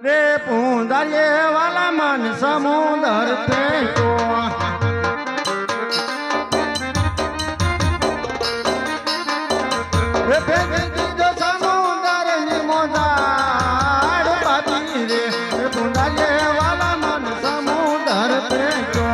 रे पूंदरिए वाला मन समुंदर पे को रे फेंक दीजो समुंदर ની મોજાડ પાતી રે પૂંદરિએ વાला मन समुंदर पे को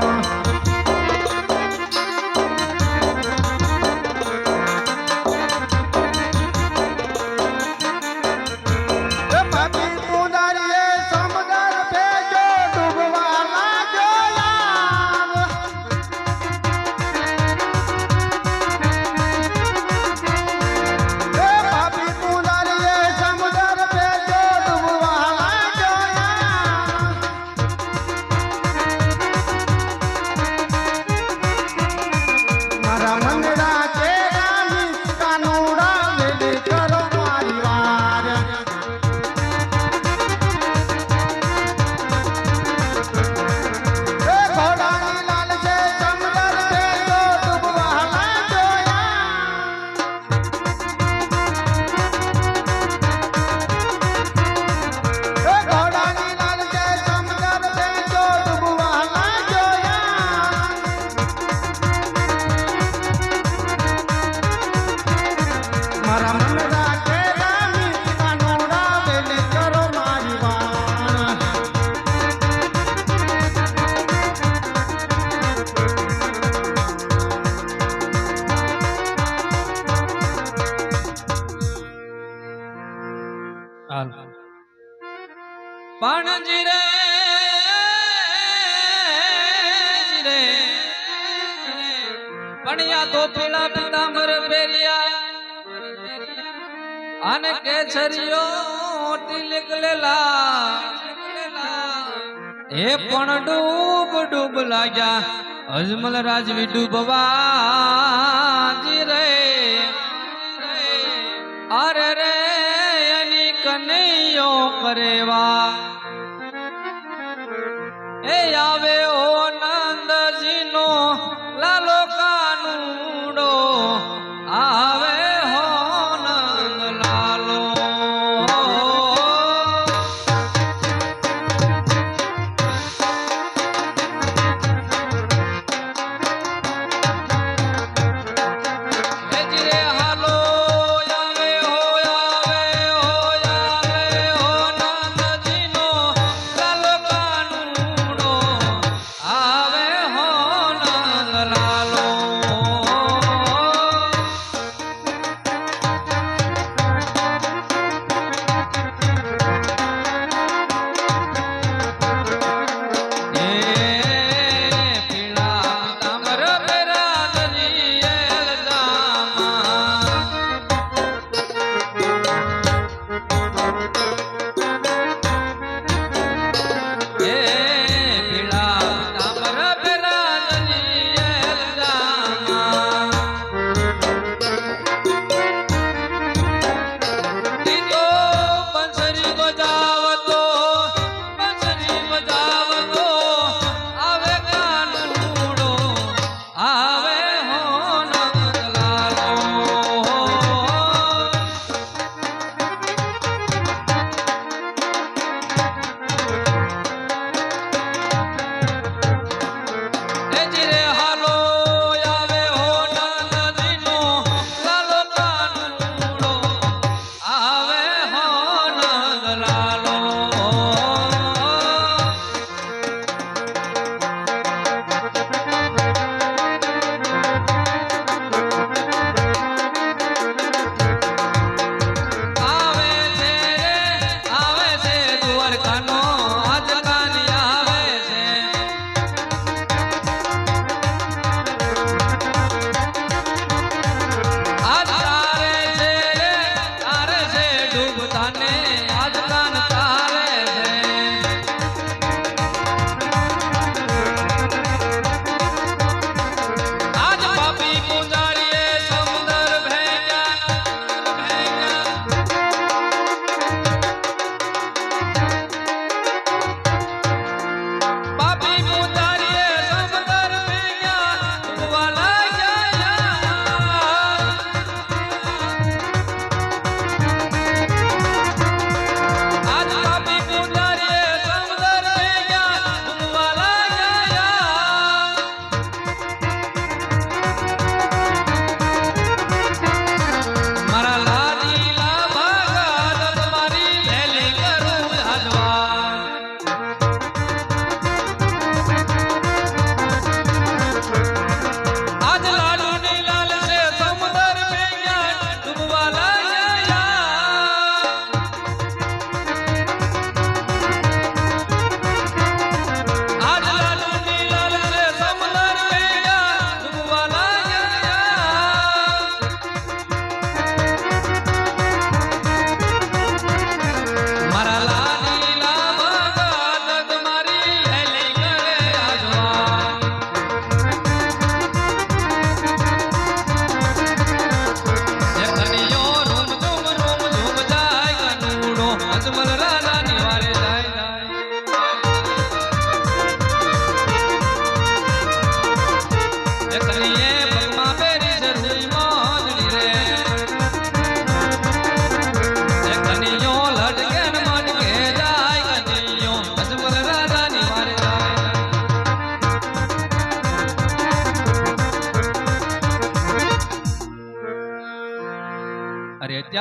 પણ જીરે જીરે પણિયા તો પીળા પીતાંબર પહેર્યા અને કેસરીયો તિલક લેલા એ પણ ડૂબ ડૂબ લાગ્યા અજમલ રાજવી ડૂબવા જીરે અરે રે એની કનૈયો કરેવા એ આવે ઓ નંદજીનો લાલો કાનુડો આવે હો નંદ લાલો હાલો આવે હો નંદ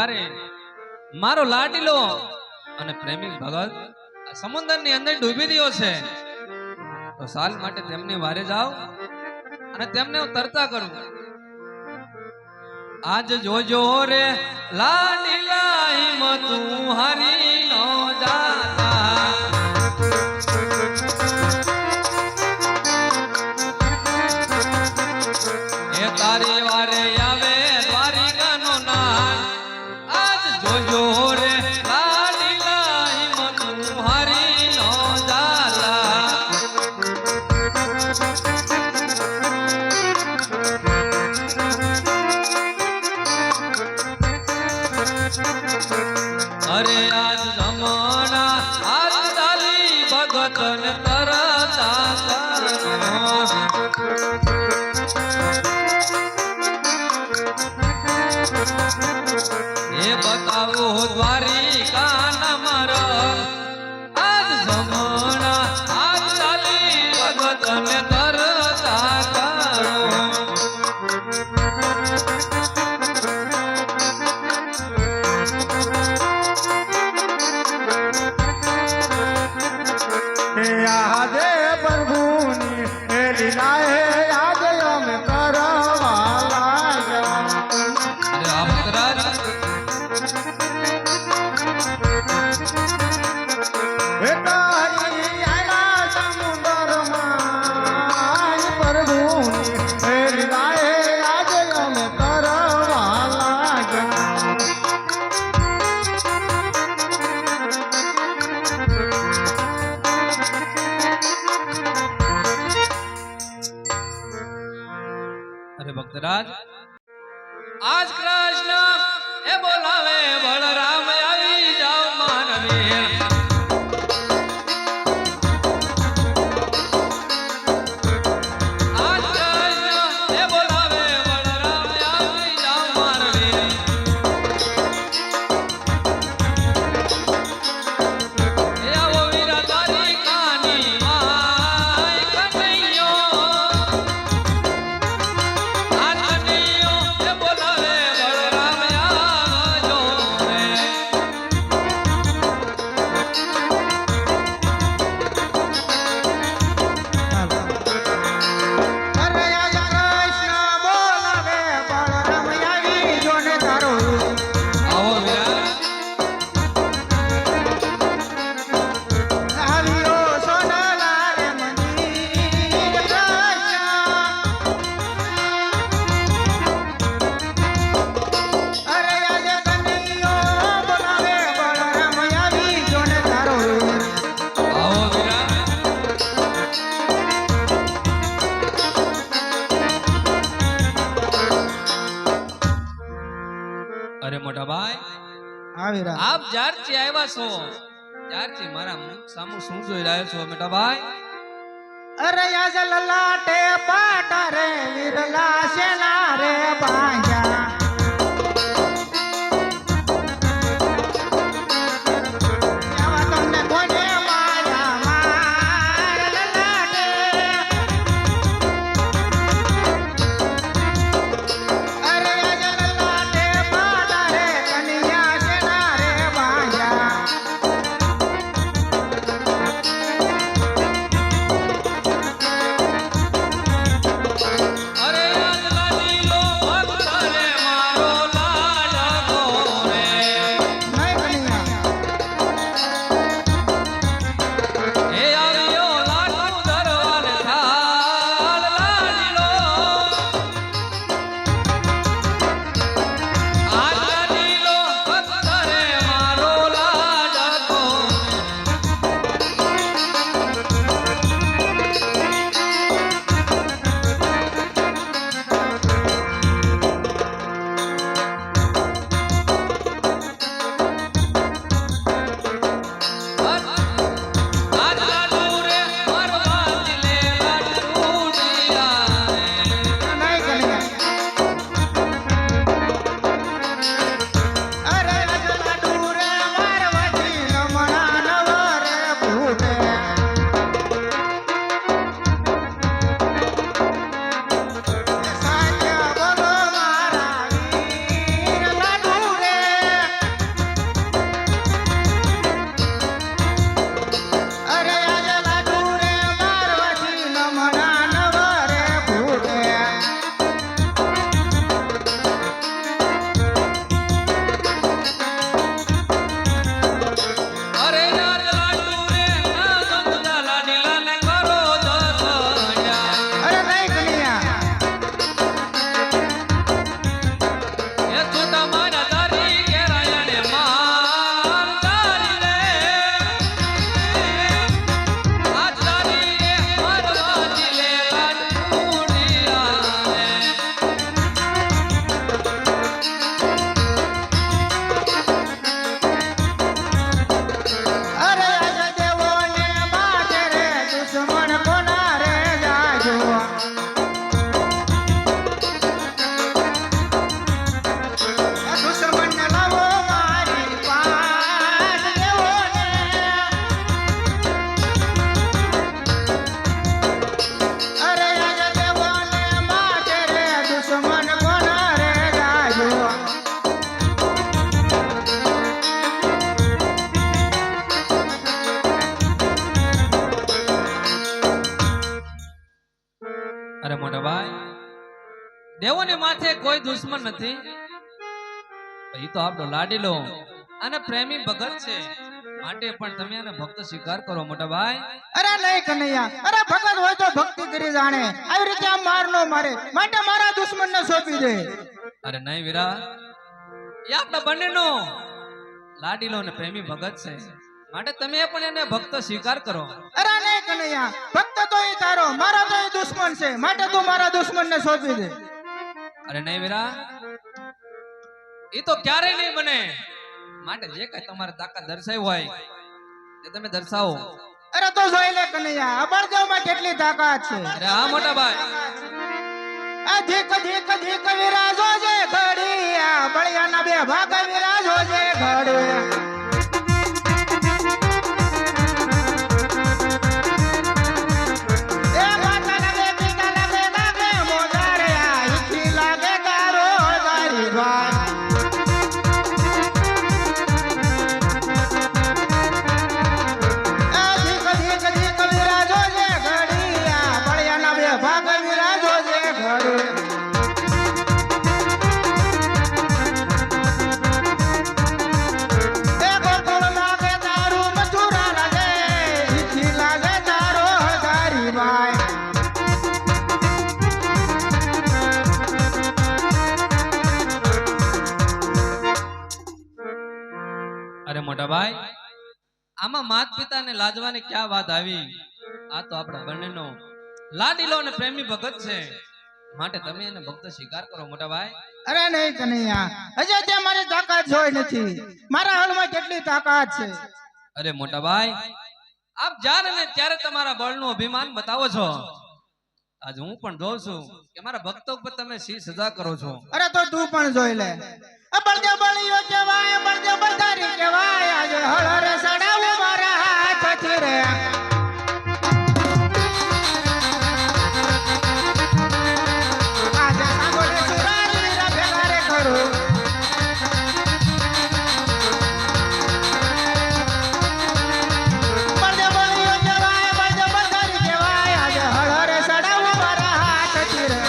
જ્યારે મારો લાડીલો અને પ્રેમી ભગત સમુદ્રની અંદર ડૂબી રહ્યો છે તો સાલ માટે તેમની વારે જાઓ અને તેમને હું તરતા કરું. આજ જોજો રે લાડીલા હિંમતું હારી નો જાતા. એ તારી વારે આવે દ્વારિકાનો નાથ. આજ જોજો રે લાડીલા હિંમતું હારી નો જાતા. અરે આજ જમણા આજ ચાલી ભગતને તરતા એ બતાવો દ્વારિકા મર. આજ જમણા આજ ચાલી ભગતને તરતા કરો. આજે પ્રભુની એ લીલાએ આજે અમે કરવા લાગ્યા. અરે આ ભક્તરાજ એ તારી આયા સમુદ્રમાં પ્રભુની એ લીલાએ આજે અમે કરવા લાગ્યા. અરે ભક્તરાજ આજ કૃષ્ણ એ બોલાવે બળરામ આવી જાઓ માનવીર. આજ કૃષ્ણ એ બોલાવે બળરામ આવી જાઓ માનવીર. એ આવો વીરા તારી કાની માય કનૈયો. અરે આજા કૃષ્ણ બોલાવે બળરામ આવી જોને તારો આવ્યો સોનલા રે મંદિર કૃષ્ણ. અરે આજા કનૈયો બોલાવે બળરામ આવી જોને તારો અરે મોટા ભાઈ આવી રહ્યા. આપ જ્યારથી આવ્યા છો ત્યારથી મારા મુખ સામું શું જોઈ રહ્યા છો મોટા ભાઈ? અરે આજા લલાટે પાટા રે વિરલા શેલા રે બાંજા. આવા તમને કોને માયા માર લલાટે. અરે આજા લલાટે પાટા રે કનૈયા શેલા રે બાંજા. અરે આજ લાડીલો ભક્ત રે અરે મોટા ભાઈ, દેવોની માથે કોઈ દુશ્મન નથી. એ તો આપણો લાડીલો અને પ્રેમી ભગત છે, માટે પણ તમે એને ભક્ત સ્વીકાર કરો મોટા ભાઈ. અરે નહીં કનૈયા, અરે ભગત હોય તો ભક્તિ કરી જાણે, આવી રીતે આમ માર નો મારે, માટે મારા દુશ્મન ને સોંપી દે. અરે નહીં વીરા, એ આપણા બંનેનો લાડીલો અને પ્રેમી ભગત છે, માટે તમે પણ એને ભક્ત સ્વીકાર કરો. અરે નહીં કનૈયા, ભક્ત તો એ તારો, મારો તો એ દુશ્મન છે, માટે તું મારા દુશ્મન ને સોંપી દે. અરે નહીં વીરા, એ તો ક્યારેય નહીં બને, માટે જે કઈ તમારે તાકાત દર્શાવી હોય તે તમે દર્શાવો. અરે તો જોઈ લે કનૈયા, આ બળદેવ માં કેટલી તાકાત છે. અરે હા મોટા ભાઈ, આ ધીક ધીક ધીક વિરાજો જે ઘડી, આ બળિયાના બે ભાગ વિરાજો જે ઘડી. અરે મોટા ભાઈ, આમાં માત પિતાને લાજવાની ક્યાં વાત આવી? આ તો આપણા બંનેનો લાડીલો અને પ્રેમી ભગત છે, માટે તમે એને ભક્ત સ્વીકાર કરો મોટા ભાઈ. અરે નહીં કનૈયા, હજી તે મારી તાકાત જોઈ નથી, મારા હાલમાં કેટલી તાકાત છે. અરે મોટા ભાઈ, આપ જ્યારે ને ત્યારે તમારા બળનું અભિમાન બતાવો છો. આજ હું પણ જોઉં છું કે મારા ભક્તો પર તમે શી સજા કરો છો. અરે તો તું પણ જોઈ લે. બળદેવ બળિયો કહેવાય, બળદેવ બધારી કહેવાય, આજે હળરે સડાવું મારા હાથથી રે. આજે સાંભળે સુરાજ વીરા ભેગા રે કરું. બળદેવ બળિયો કહેવાય, બળદેવ બધારી કહેવાય, આજે હળરે સડાવું મારા હાથથી રે.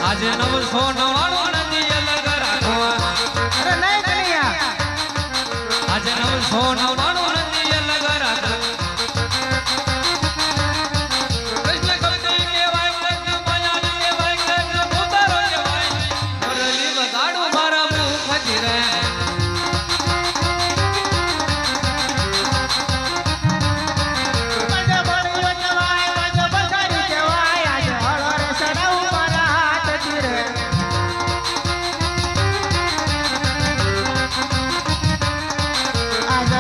આજે 999 નદી અલગ રાખવા. અરે નહીં કનૈયા, આજે 999 નદી અલગ રાખવા. કૃષ્ણ કલ્કી કહેવાય, કૃષ્ણ માયાવી કહેવાય, કૃષ્ણ પોતારો કહેવાય, મુરલી વગાડું મારા મુખથી રે. આજે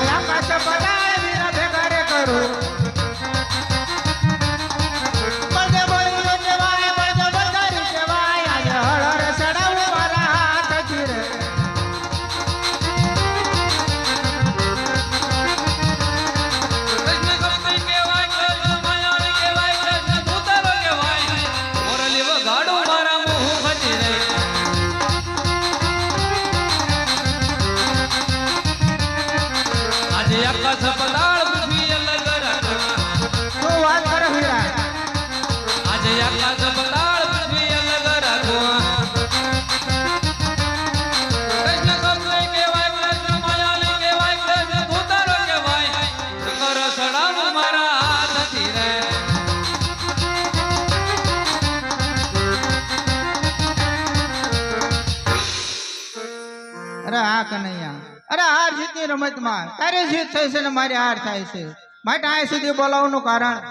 અરે હા કનૈયા, અરે હાર જીતની રમતમાં તારી જીત થઈ છે ને મારી હાર થાય છે, માટે આ સુધી બોલાવવાનું કારણ.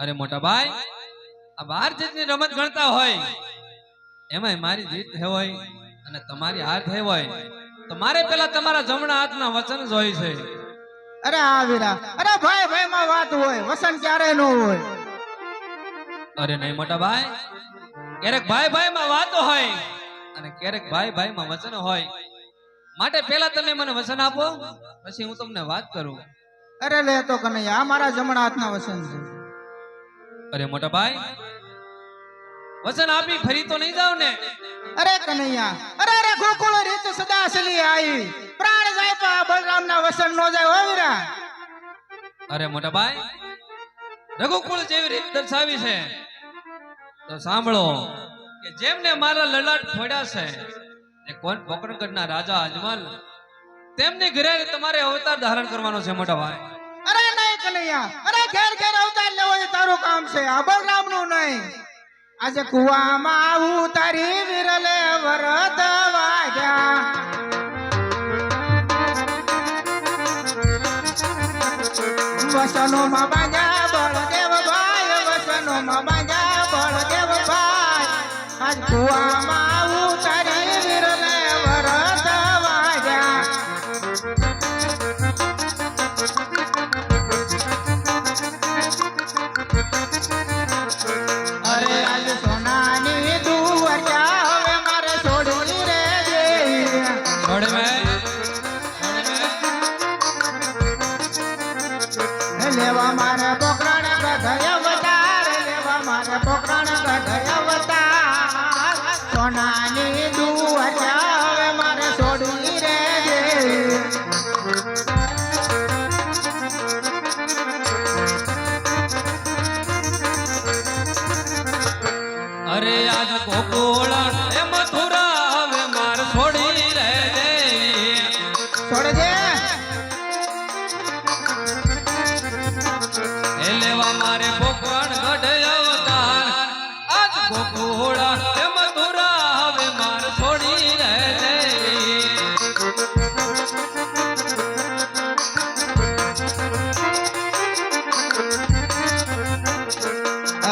અરે મોટા ભાઈ, આ બાર જીતની રમત ગણતા હોય એમાં મારી જીત થઈ હોય અને તમારી હાર થઈ હોય તો મારે પેલા તમારા જમણા હાથના વચન જ હોય છે. અરે હા વીરા, અરે ભાઈ ભાઈ માં વાત હોય, વસન ક્યારેય ન હોય. અરે નહીં મોટા ભાઈ, ક્યારેક ભાઈ ભાઈ માં વાતો હોય અને ક્યારેક ભાઈ ભાઈ માં વચન હોય. માટે પેલા તમે મને વચન આપો, પછી હું તમને વાત કરું. અરે લે તો કનૈયા, આ મારા જમણા હાથના વસન છે. અરે મોટા ભાઈ, વચન આપી ફરી તો નહીં જાવ ને? અરે કનૈયા, અરે ગોકુળ રીત સદા ચલી આવી, પ્રાણ જાય તો આ બલરામના વસન નો જાય હો વીરા. અરે મોટા ભાઈ, રઘુકુળ જેવી રીત દર્શાવી છે તો સાંભળો કે જેમને મારા લલાટ ફોડ્યા છે એ કોણ પોકરણગઢના રાજા અજમલ, તેમની ઘરે તમારે અવતાર ધારણ કરવાનો છે મોટા ભાઈ. અરે નહીં કનૈયા, અરે ઘેર ઘેર અવતાર લેવો એ તારું કામ છે, આ બલરામનું નહીં. આજે કુવામાં આવું તારી વિરલે વરદ વાગ્યા, વસનોમાં બાંધ્યા બળદેવ ભાઈ, વસનોમાં બાંધ્યા બળદેવ ભાઈ. આજ કુવામાં આવું તારી વિરલે વરદ વાગ્યા. અરે આજ સોનાની દુવરિયા હવે મારે છોડી રે દેવી. છોડ મેં લેવા મારે પોકરણ ગઢય અવતાર, લેવા મારે પોકરણ ગઢય અવતાર. સોનાની દુવરિયા હવે મારે છોડી રે દેવી. અરે આજ ગોકુળ એ મથુરા હવે માર છોડી રે દેવી. છોડ દે. એ લેવા મારે પોકરણ ગઢ અવતાર, આજ ગોકુળ એ મથુરા હવે માર છોડી રે દેવી.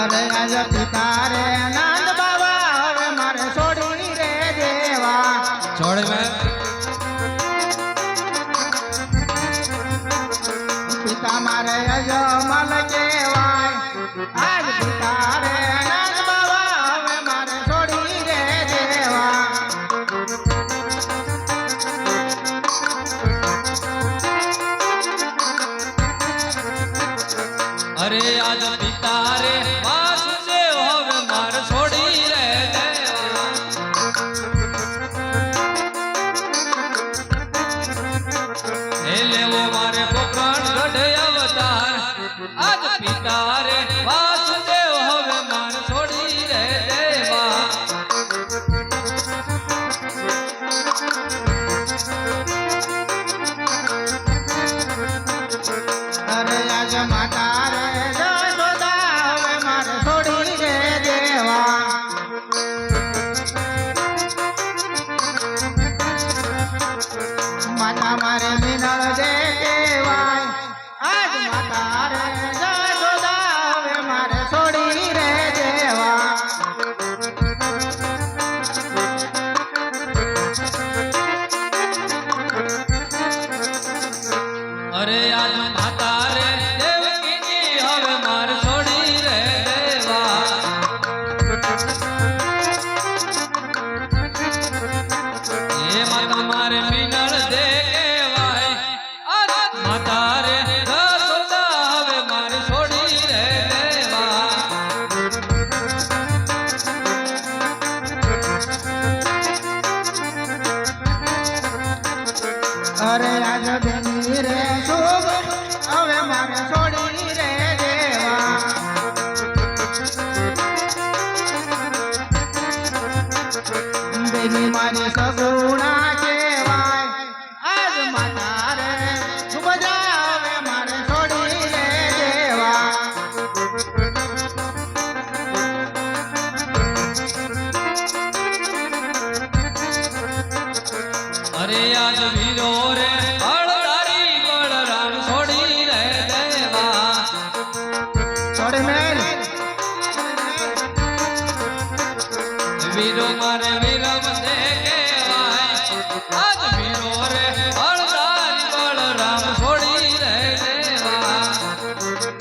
અરે આજ પિતા રે નંદ બાબા હવે મારે છોડી રે દેવા. છોડ મેં પિતા મારે અજમલ કહેવાય, આજ પિતા રે નંદ બાબા હવે મારે છોડી રે દેવા. અરે આજ પિતા રે વાસુદેવ હવે માર છોડી રે દેવા. એ લેવો મારે પોકરણ ગઢ અવતાર, આજ પિતા રે વાસુદેવ હવે માર છોડી રે દેવા. અરે આજ માતા રે જશોદા હવે મારે છોડી રે દેવા. માતા મારે મિનળ દે કહેવાય, આજ માતા રે જશોદા હવે મારે છોડી રે દેવા. અરે આજ માતા રે દેવકીની હવે માર છોડી રે દેવા. એ માતા મારે મિનળ દે કહેવાય, આજ માતા રે જશોદા હવે માર છોડી રે દેવા. અરે આજ બેની રે શુભ હવે મારે છોડી રે દેવા. બેની મારી સગુણા કહેવાય, આજ માતા રે સુભદ્રા હવે મારે છોડી રે દેવા. અરે આજ વીરો રે હળદારી બળરામ છોડી રે દેવા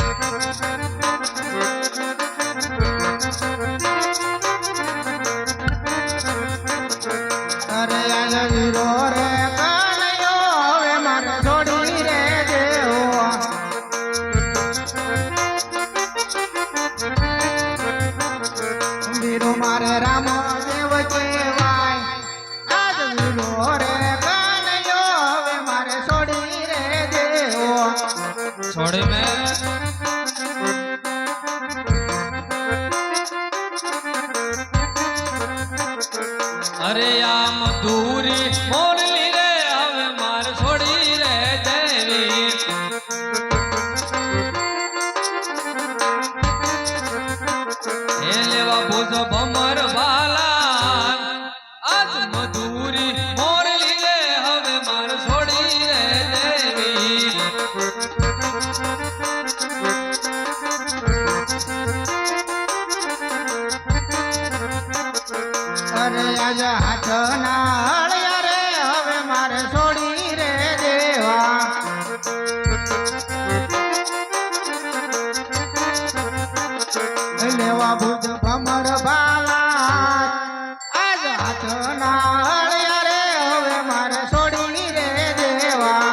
અરે આજ વીરો રે કનૈયો હવે મારે છોડી રે દેવો વીરો મારે રામ દેવ કહેવાય આજ વીરો રે કનૈયો હવે મારે છોડી રે દેવો છોડી મેં અરે આમ દૂરી મોરલી રે હવે માર છોડી રે દેવી એ લેવા ભૂજ ભમર ભાલા આજ મધુરી મોરલી રે હવે માર છોડી રે દેવી અરે આજ હાથના હળિયા રે હવે મારે છોડી રે દેવા લેવા ભુજ ભમર ભાલા આજ હાથના હળિયા રે હવે મારે છોડી રે દેવા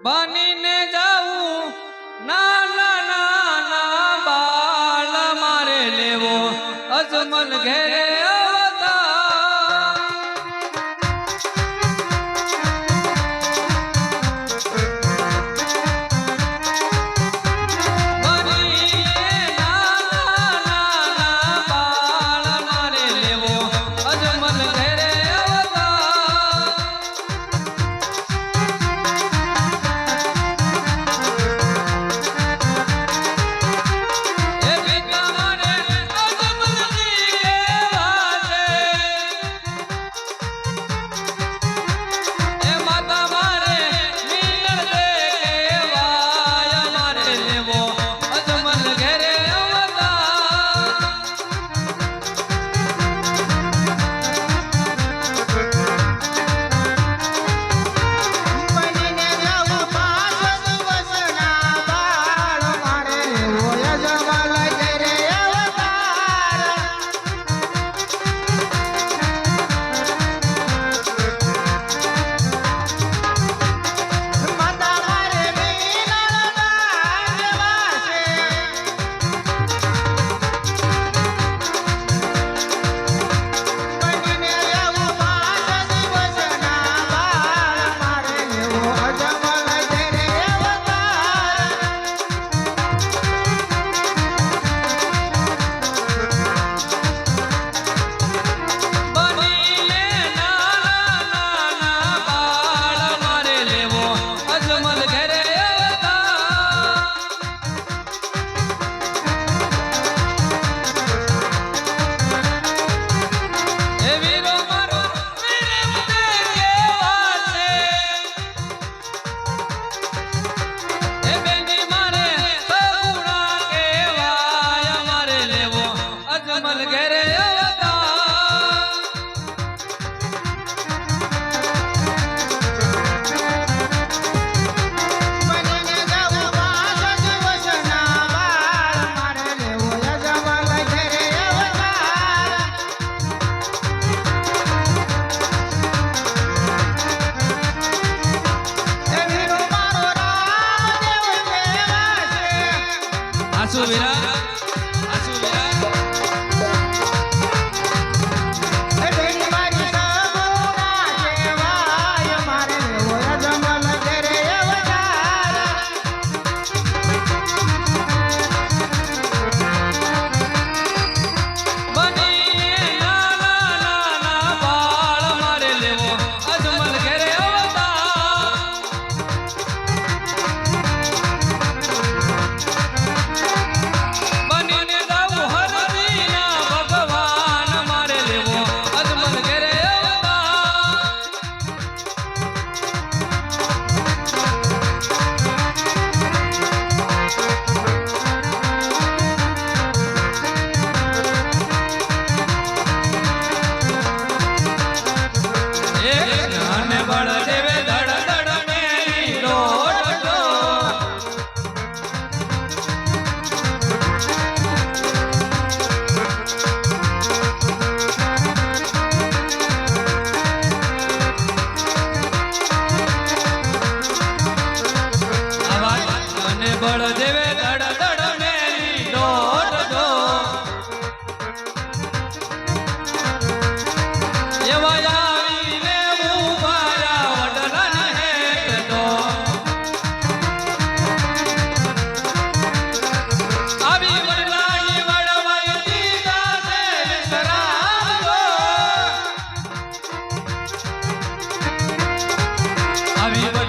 બનીને જાવું નાના નાના બાળ મારે લેવો અજમલ ઘેરે અવતાર બનીને નાના નાના બાળ મારે લેવો અજમલ ઘેરે અવતાર એ પિતા મારે અજમલજી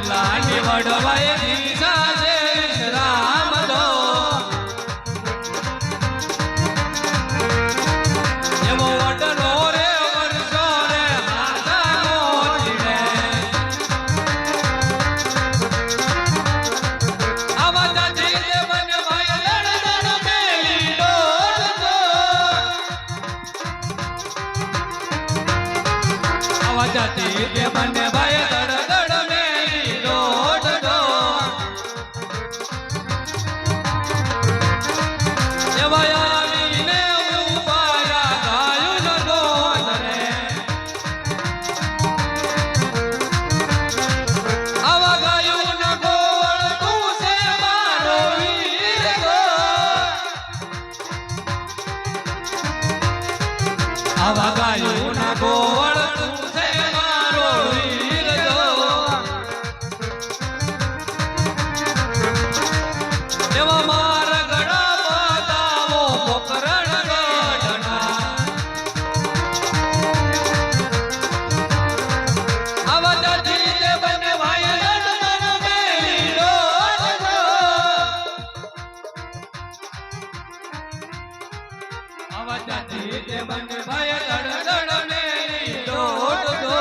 લાંડી વડવાય દિશા છે વિશ્રામ દો એવો વડલો રે વર્ષો રે માતા મોતી રે આવા જાતી જે બને ભાઈ દડ મેલી ડોળતો આવા જાતી જે બને ભાઈ દડ મેલી ડોળતો એવા આવીને ઉભાયા ગાયું ન ગોદ રે આવા ગાયું ન ગોળ તું છે મારો વીર ગો આવા ગાયું ન ગોળ તું છે મારો વીર ગો એવા મારા ગળા બતાવો પોકરણ ગઢના આવા જાતી જે બને ભાઈ દડ મેલી ડોળતો આવા જાતી જે બને ભાઈ દડ મેલી ડોળતો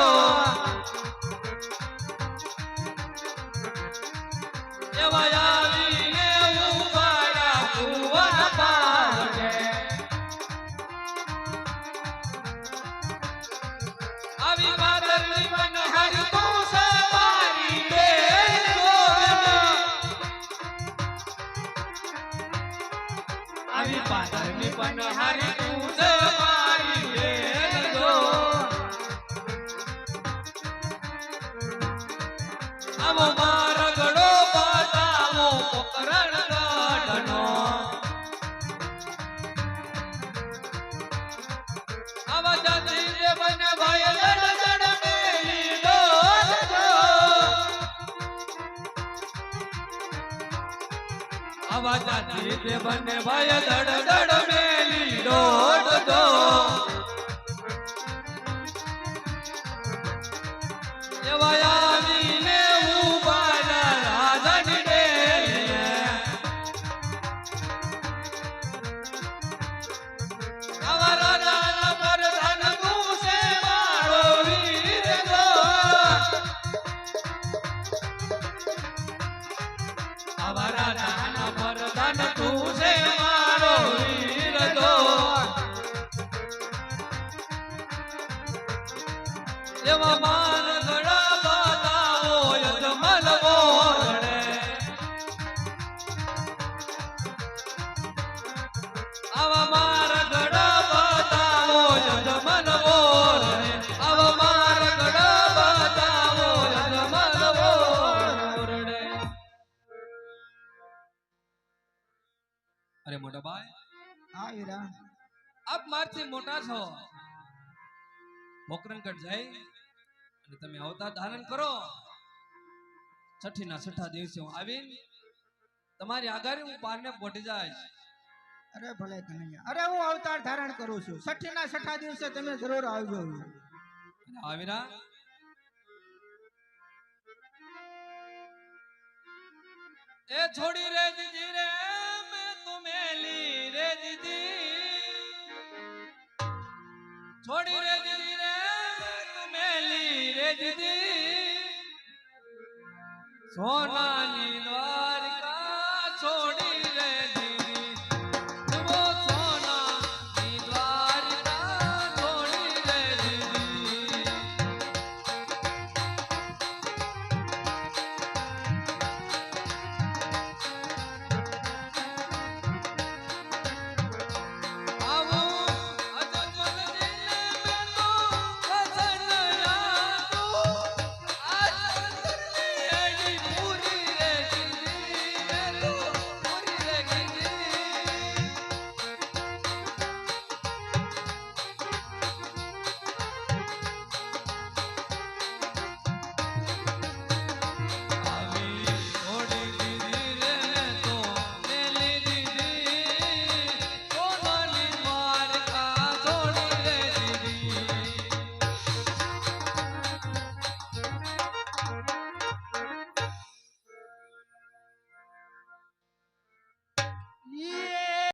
એવા આવીને ઉભાયા કુંવર પાડે આવી પાદરની મનહરી તું છે મારી બેન ગોવિંદ આવી પાદરની મનહરી તું છે મારી બેન ગો આવો મારો ગળો બતાવો પોકરણ ગઢનો આવા જાતી જે બને ભાઈ દડ મેલી ડોળતો આવા જાતી જે બને ભાઈ દડ મેલી ડોળતો એવા આવીને ઉભાના રાજાની ડેલીએ આવા રાજાના પ્રધાન તું છે મારો વીર ગો આવા રાજાના પ્રધાન તું છે મારો વીર ગો એવા માર ગળા બતાવો યજમલ બોરડે આવા માર ગળા બતાવો યજમલ બોરડે આવા માર ગળા બતાવો યજમલ બોરડે અરે મોટા ભાઈ હા હીરા આપ મારથી મોટા છો પોકરણગઢ જાય અને તમે અવતાર ધારણ કરો છઠ્ઠીના છઠ્ઠા દિવસે હું આવીને તમારી આગારી હું પારને પોટી જાય અરે ભલે કનૈયા અરે હું અવતાર ધારણ કરું છું છઠ્ઠીના છઠ્ઠા દિવસે તમે જરૂર આવજો આવીરા એ છોડી રે દીદી રે મેં તુમેલી રે દીદી છોડી રે દીદી રે તુમેલી રે દીદી સોનાની